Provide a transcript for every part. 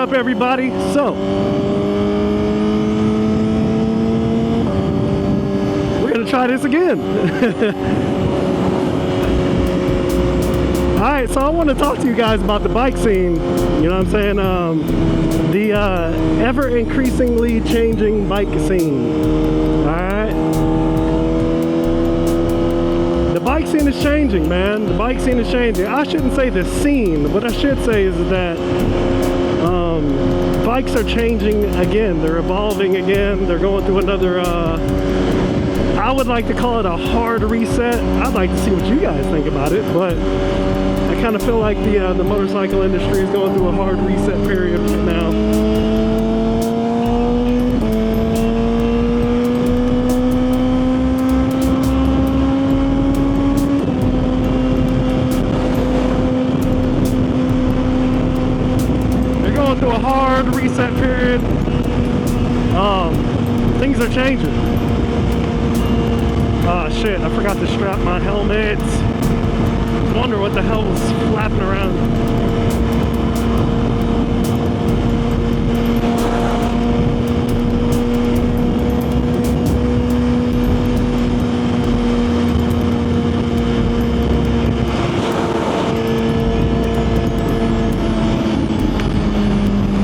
up, everybody? So we're gonna try this again. Alright, so I want to talk to you guys about the bike scene. You know what I'm saying? The ever increasingly changing bike scene. Alright? The bike scene is changing, man. The bike scene is changing. I shouldn't say the scene. What I should say is that bikes are changing again. They're evolving again. They're going through another, I would like to call it a hard reset. I'd like to see what you guys think about it, but I kind of feel like the motorcycle industry is going through a hard reset period right now. They're going through a hard reset period. Things are changing. Oh shit, I forgot to strap my helmet. I wonder what the hell was flapping around.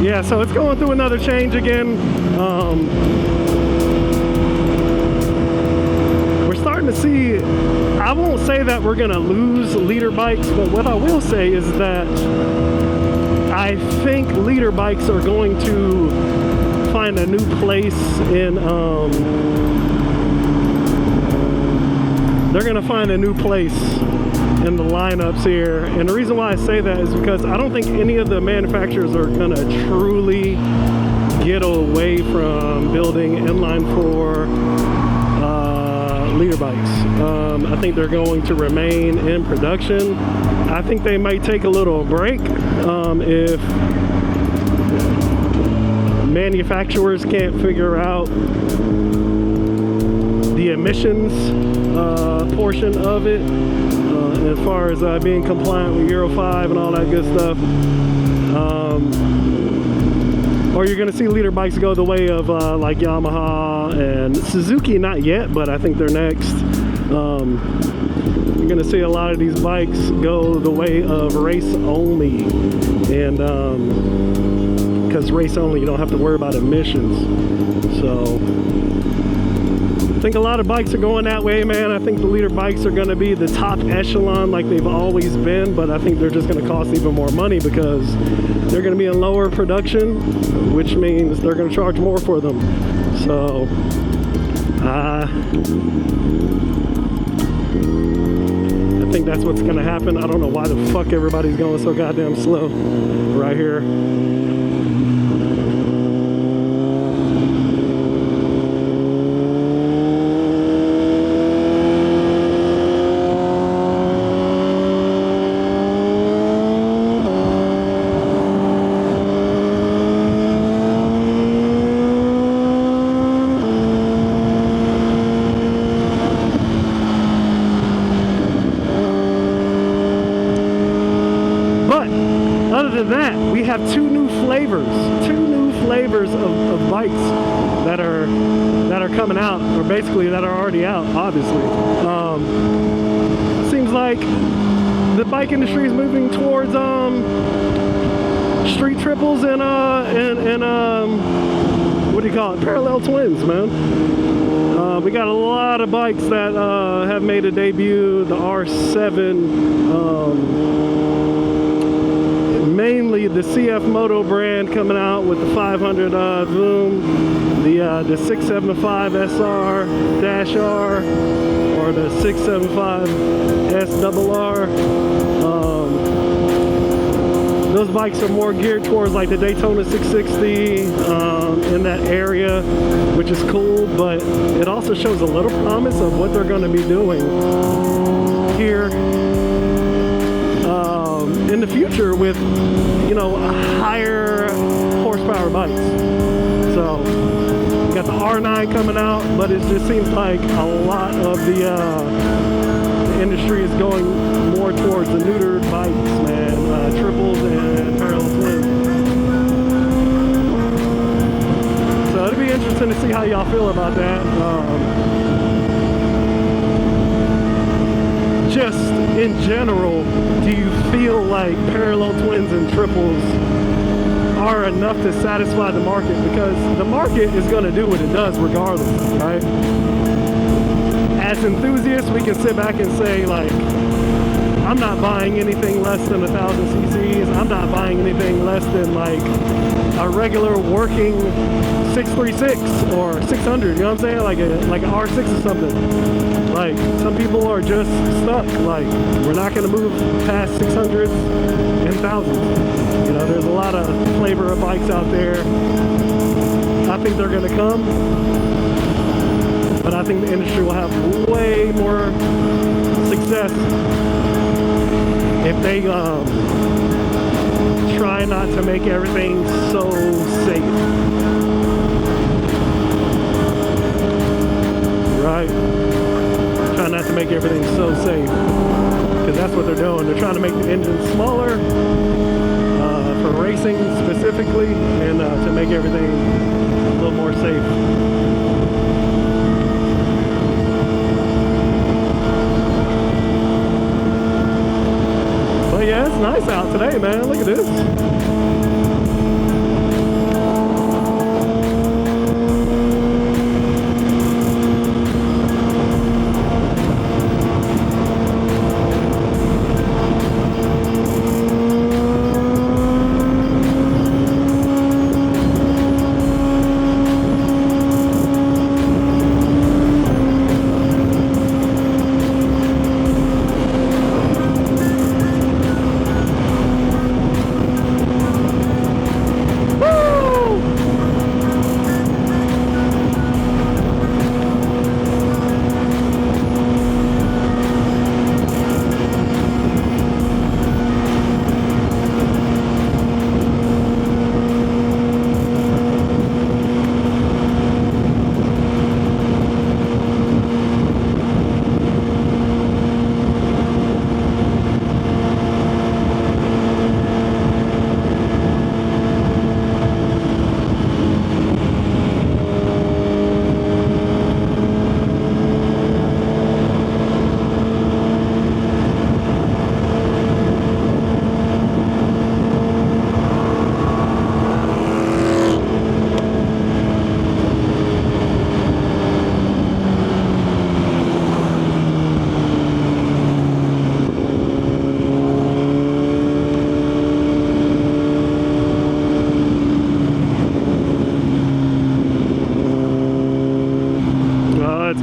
Yeah, so it's going through another change again. We're starting to see, I won't say that we're gonna lose leader bikes, but what I will say is that I think leader bikes are going to find a new place in, they're gonna find a new place in the lineups here. And the reason why I say that is because I don't think any of the manufacturers are gonna truly get away from building inline 4 leader bikes. I think they're going to remain in production. I think they might take a little break if manufacturers can't figure out the emissions portion of it, as far as being compliant with Euro 5 and all that good stuff. Or you're going to see leader bikes go the way of like Yamaha and Suzuki, not yet, but I think they're next. You're going to see a lot of these bikes go the way of race only. And because race only, you don't have to worry about emissions. So I think a lot of bikes are going that way, man. I think the leader bikes are going to be the top echelon like they've always been, but I think they're just going to cost even more money because they're going to be in lower production, which means they're going to charge more for them. So I think that's what's going to happen. I don't know why the fuck everybody's going so goddamn slow right here. That we have two new flavors of bikes that are coming out, or basically that are already out, obviously. Seems like the bike industry is moving towards street triples and what do you call it, parallel twins, man. We got a lot of bikes that have made a debut. The R7, mainly the CF Moto brand coming out with the 500 Zoom, the 675 SR-R or the 675 SRR. Those bikes are more geared towards like the Daytona 660 in that area, which is cool, but it also shows a little promise of what they're going to be doing here in the future with, you know, higher horsepower bikes. So we got the R9 coming out, but it just seems like a lot of the industry is going more towards the neutered bikes, man, triples and parallel twins. y'all feel about that. Just in general, do you feel like parallel twins and triples are enough to satisfy the market? Because the market is going to do what it does regardless, right? As enthusiasts, we can sit back and say, like, I'm not buying anything less than 1,000 cc's. I'm not buying anything less than like a regular working 636 or 600. You know what I'm saying? Like an R6 or something. Like, some people are just stuck. Like, we're not going to move past 600s and 1000s. You know, there's a lot of flavor of bikes out there. I think they're going to come, but I think the industry will have way more success if they try not to make everything so safe. Right? Try not to make everything so safe, because that's what they're doing. They're trying to make the engine smaller for racing specifically, and to make everything a little more safe. Yeah, it's nice out today, man. Look at this.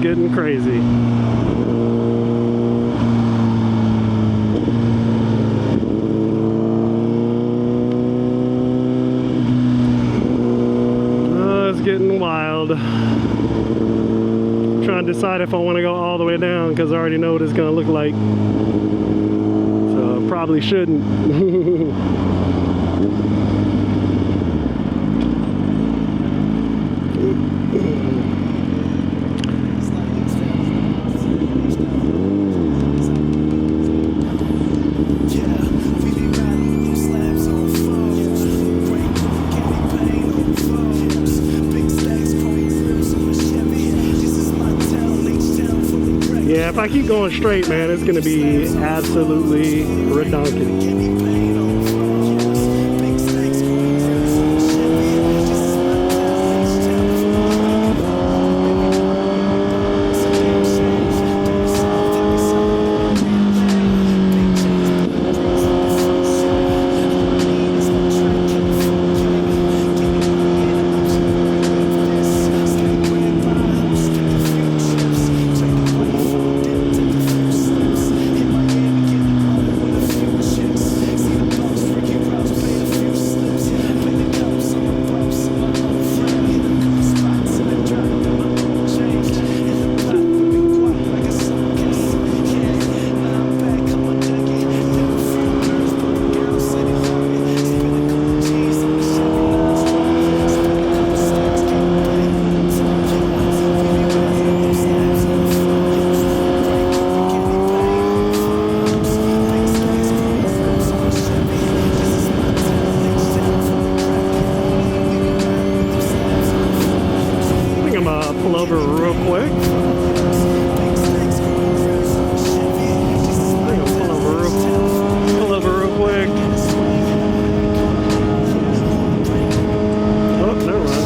Getting crazy. It's getting wild. I'm trying to decide if I want to go all the way down, because I already know what it's going to look like. So I probably shouldn't. Yeah, if I keep going straight, man, it's going to be absolutely redonkulous. quick. I think I'll pull over real quick. Oh, never mind.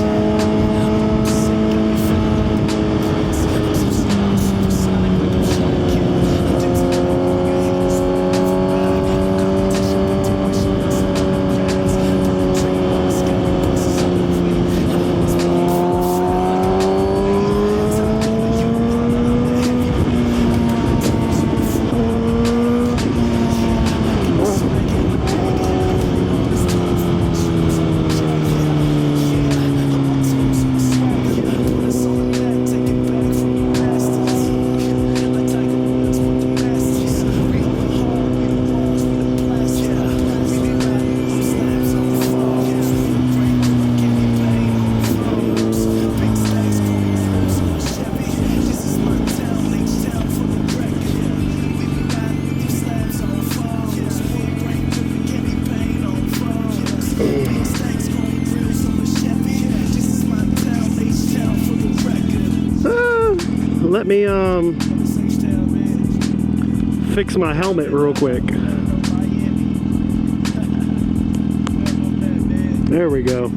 Let me fix my helmet real quick. There we go.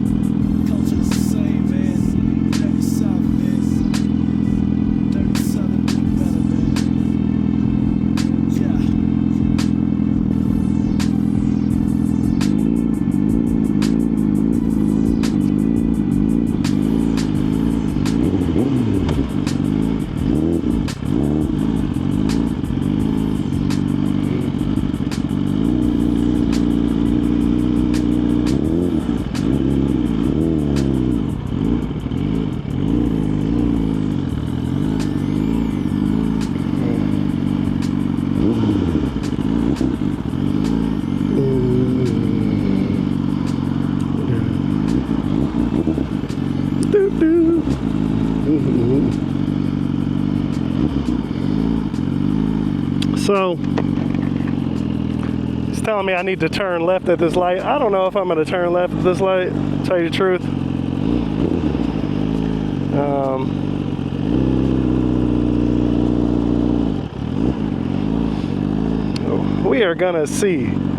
So it's telling me I need to turn left at this light. I don't know if I'm going to turn left at this light, to tell you the truth. We are going to see.